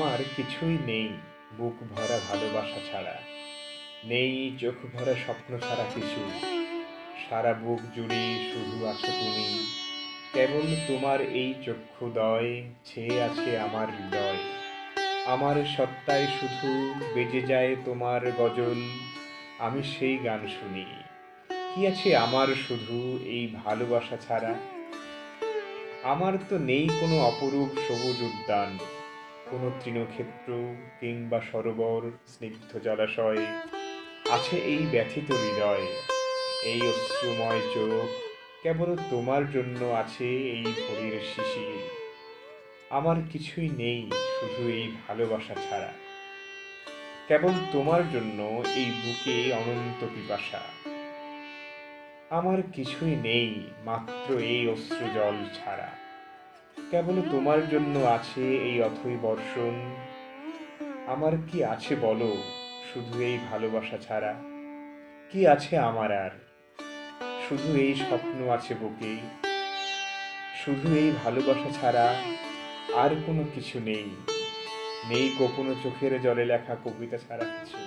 আমার কিছুই নেই বুক ভরা ভালোবাসা ছাড়া, নেই চোখ ভরা স্বপ্ন ছাড়া কিছু। সারা বুক জুড়ে শুধু আছো তুমি, কেবল তোমার এই চক্ষুদয় ছেয়ে আছে আমার হৃদয়। আমার সত্তায় শুধু বেজে যায় তোমার গজল, আমি সেই গান শুনি। কি আছে আমার শুধু এই ভালোবাসা ছাড়া? আমার তো নেই কোনো অপরূপ সবুজ উদ্যান, কোনো তৃণক্ষেত্র কিংবা সরোবর স্নিগ্ধ জলাশয়। আছে এই ব্যথিত হৃদয়, এই অশ্রুময় চোখ, কেবল তোমার জন্য আছে এই ভোরের শিশির। আমার কিছুই নেই শুধু এই ভালোবাসা ছাড়া, কেবল তোমার জন্য এই বুকে অনন্ত পিপাসা। আমার কিছুই নেই মাত্র এই অশ্রু জল ছাড়া, কেবল তোমার জন্য আছে এই অথৈ বর্ষণ। আমার কি আছে বলো শুধু এই ভালোবাসা ছাড়া? কি আছে আমার আর? শুধু এই স্বপ্ন আছে বুকে, শুধু এই ভালোবাসা ছাড়া আর কোনো কিছু নেই। নেই গোপন চোখের জলে লেখা কবিতা ছাড়া কিছু।